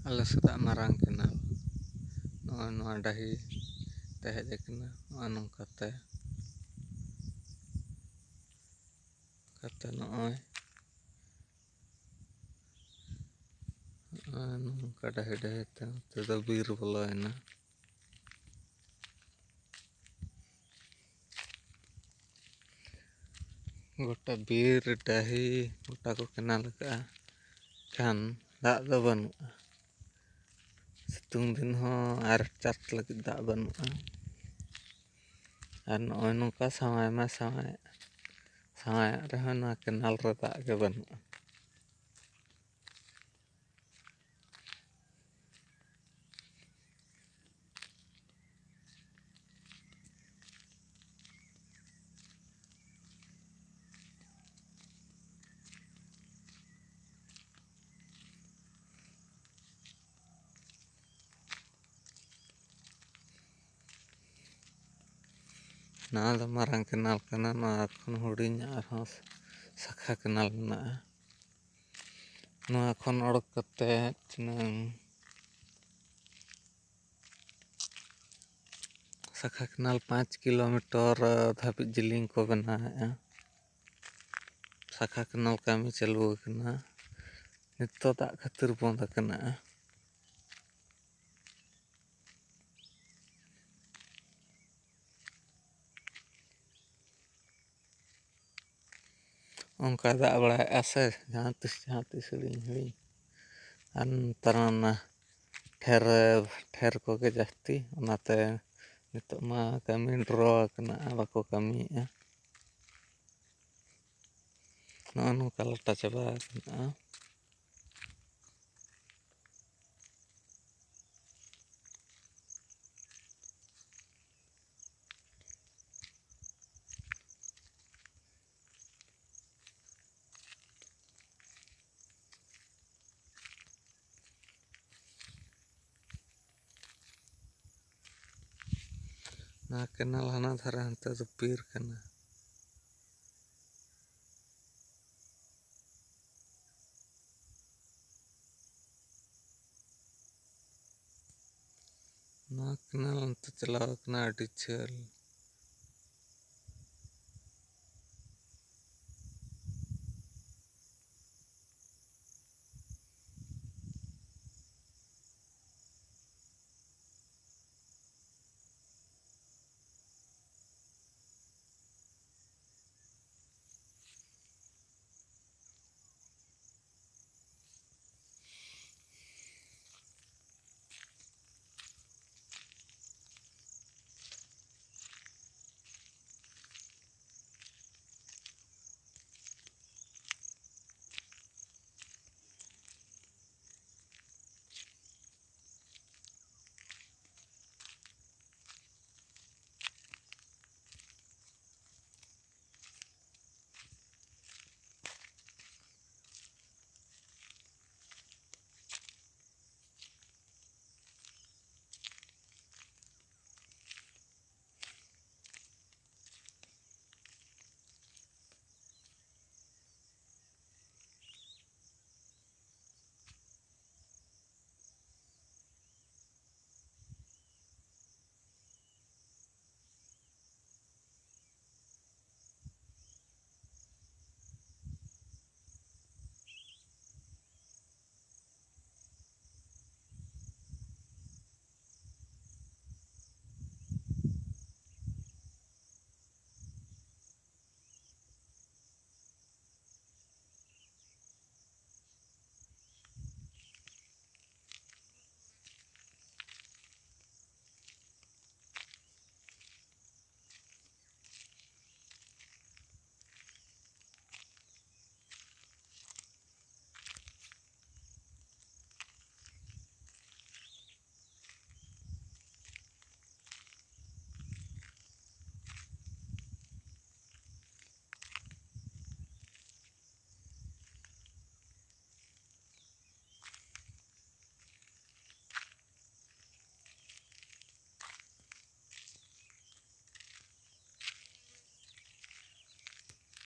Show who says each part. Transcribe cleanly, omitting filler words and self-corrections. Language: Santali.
Speaker 1: ᱟᱞᱮ ᱥᱮᱫᱟᱜ ᱢᱟᱨᱟᱝ ᱠᱮᱱᱮᱞ ᱱᱚᱜᱼᱚᱭ ᱱᱚᱣᱟ ᱰᱟᱹᱦᱤ ᱛᱮ ᱦᱮᱡ ᱟᱠᱟᱱᱟ᱾ ᱱᱚᱜᱼᱚᱭ ᱱᱚᱝᱠᱟᱛᱮ ᱱᱚᱜᱼᱚᱭ ᱱᱚᱝᱠᱟ ᱰᱟᱹᱦᱤ ᱰᱟᱹᱦᱤᱛᱮ ᱱᱚᱛᱮ ᱫᱚ ᱵᱤᱨ ᱵᱚᱞᱚᱭᱮᱱᱟ᱾ ᱜᱚᱴᱟ ᱵᱤᱨ ᱰᱟᱹᱦᱤ ᱜᱚᱴᱟ ᱠᱚ ᱠᱮᱱᱟᱞ ᱟᱠᱟᱜᱼᱟ, ᱠᱷᱟᱱ ᱫᱟᱜ ᱫᱚ ᱵᱟᱹᱱᱩᱜᱼᱟ᱾ ᱥᱤᱛᱩᱝ ᱫᱤᱱ ᱦᱚᱸ ᱟᱨᱮᱡ ᱪᱟᱥ ᱞᱟᱹᱜᱤᱫ ᱫᱟᱜ ᱵᱟᱹᱱᱩᱜᱼᱟ᱾ ᱟᱨ ᱱᱚᱜᱼᱚᱭ ᱱᱚᱝᱠᱟ ᱥᱟᱶᱟᱭ ᱢᱟ ᱥᱟᱶᱟᱭᱮᱫ ᱨᱮᱦᱚᱸ ᱱᱚᱣᱟ ᱠᱮᱱᱮᱞ ᱨᱮ ᱫᱟᱜ ᱜᱮ ᱵᱟᱹᱱᱩᱜᱼᱟ᱾ ᱱᱚᱣᱟ ᱫᱚ ᱢᱟᱨᱟᱝ ᱠᱮᱱᱮᱞ ᱠᱟᱱᱟ᱾ ᱱᱚᱣᱟ ᱠᱷᱚᱱ ᱦᱩᱰᱤᱧ ᱟᱨᱦᱚᱸ ᱥᱟᱠᱷᱟ ᱠᱮᱱᱮᱞ ᱢᱮᱱᱟᱜᱼᱟ᱾ ᱱᱚᱣᱟ ᱠᱷᱚᱱ ᱚᱰᱳᱠ ᱠᱟᱛᱮᱫ ᱥᱟᱠᱷᱟ ᱠᱮᱱᱮᱞ 5 ᱠᱤᱞᱳᱢᱤᱴᱟᱨ ᱫᱷᱟᱹᱵᱤᱡ ᱡᱤᱞᱤᱧ ᱠᱚ ᱵᱮᱱᱟᱣᱮᱫᱼᱟ᱾ ᱥᱟᱠᱷᱟ ᱠᱮᱱᱮᱞ ᱠᱟᱹᱢᱤ ᱪᱟᱹᱞᱩ ᱟᱠᱟᱱᱟ᱾ ᱱᱤᱛᱚᱜ ᱫᱟᱜ ᱠᱷᱟᱹᱛᱤᱨ ᱵᱚᱱᱫ ᱟᱠᱟᱱᱟ᱾ ᱚᱱᱠᱟ ᱫᱟᱜ ᱵᱟᱲᱟᱭᱮᱫᱼᱟ ᱥᱮ ᱡᱟᱦᱟᱸ ᱛᱤᱥ ᱦᱤᱲᱤᱧ ᱟᱨ ᱱᱮᱛᱟᱨ ᱚᱱᱟ ᱴᱷᱮᱨ ᱠᱚᱜᱮ ᱡᱟᱹᱥᱛᱤ, ᱚᱱᱟᱛᱮ ᱱᱤᱛᱚᱜ ᱢᱟ ᱠᱟᱹᱢᱤ ᱰᱨᱚ ᱟᱠᱟᱱᱟ, ᱵᱟᱠᱚ ᱠᱟᱹᱢᱤᱭᱮᱫᱼᱟ᱾ ᱱᱚᱜᱼᱚ ᱱᱚᱝᱠᱟ ᱞᱚᱴᱟ ᱪᱟᱵᱟ ᱟᱠᱟᱱᱟ᱾ ᱱᱚᱣᱟ ᱠᱮᱱᱮᱞ ᱦᱟᱱᱟ ᱫᱷᱟᱨᱮ ᱦᱟᱱᱛᱮ ᱫᱚ ᱵᱤᱨ ᱠᱟᱱᱟ᱾ ᱱᱚᱣᱟ ᱠᱮᱱᱮᱞ ᱚᱱᱛᱮ ᱪᱟᱞᱟᱣ ᱟᱠᱟᱱᱟ ᱟᱹᱰᱤ ᱡᱷᱟᱹᱞ᱾